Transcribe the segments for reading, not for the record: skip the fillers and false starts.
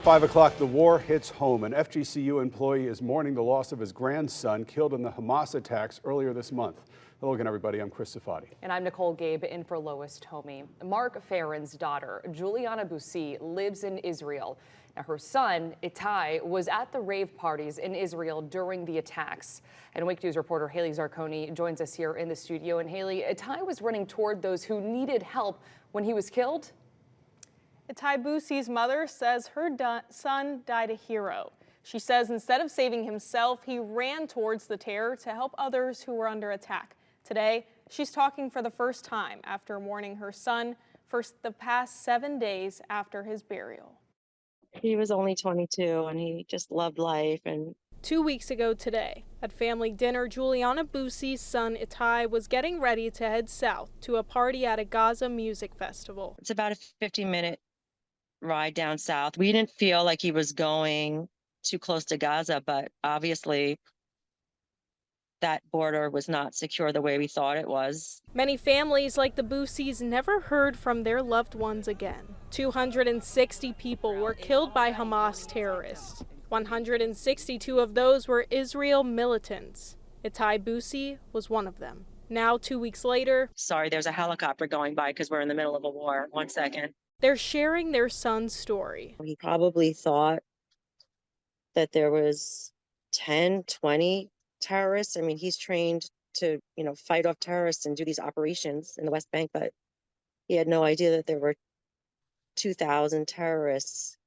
5 o'clock, the war hits home. An FGCU employee is mourning the loss of his grandson killed in the Hamas attacks earlier this month. Hello again, everybody. I'm Chris Safadi. And I'm Nicole Gabe in for Lois Tomey. Mark Farron's daughter, Juliana Boussi, lives in Israel. Now, her son, Itai, was at the rave parties in Israel during the attacks. And Wake News reporter Haley Zarconi joins us here in the studio. And Haley, Itai was running toward those who needed help when he was killed. Itai Boussi's mother says her son died a hero. She says instead of saving himself, he ran towards the terror to help others who were under attack. Today, she's talking for the first time after mourning her son for the past 7 days after his burial. He was only 22 and he just loved life. And 2 weeks ago today, at family dinner, Juliana Boussi's son Itai was getting ready to head south to a party at a Gaza music festival. it's about a 15-minute ride down south. We didn't feel like he was going too close to Gaza, but obviously that border was not secure the way we thought it was. Many families like the Boussis never heard from their loved ones again. 260 people were killed by Hamas terrorists. 162 of those were Israel militants. Itai Boussi was one of them. Now, 2 weeks later, Sorry, there's a helicopter going by because we're in the middle of a war. 1 second. they're sharing their son's story. He probably thought that there was 10, 20 terrorists. I mean, he's trained to, fight off terrorists and do these operations in the West Bank, but he had no idea that there were 2,000 terrorists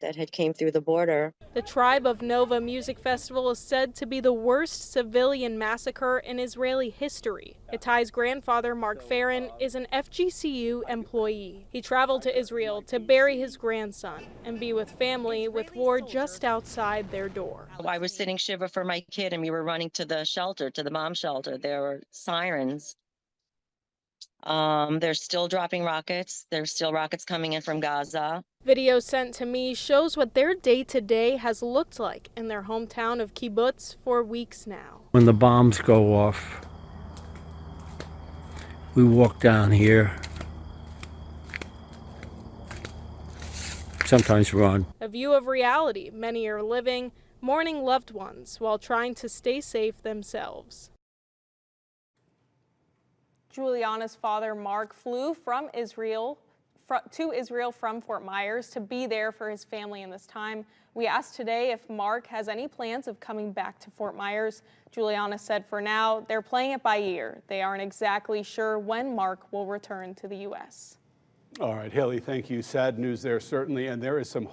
that had came through the border. The Tribe of Nova Music Festival is said to be the worst civilian massacre in Israeli history. Itai's grandfather, Mark Farron, is an FGCU employee. He traveled to Israel to bury his grandson and be with family with war just outside their door. I was sitting shiva for my kid and we were running to the shelter, to the bomb shelter. There were sirens. They're still dropping rockets. There's still rockets coming in from Gaza. Video sent to me shows what their day-to-day has looked like in their hometown of Kibbutz for weeks now. When the bombs go off, we walk down here, sometimes run. A view of reality many are living, mourning loved ones while trying to stay safe themselves. Juliana's father, Mark, flew from Israel to Israel from Fort Myers to be there for his family in this time. We asked today if Mark has any plans of coming back to Fort Myers. Juliana said for now, they're playing it by ear. They aren't exactly sure when Mark will return to the U.S. All right, Haley, thank you. Sad news there, certainly, and there is some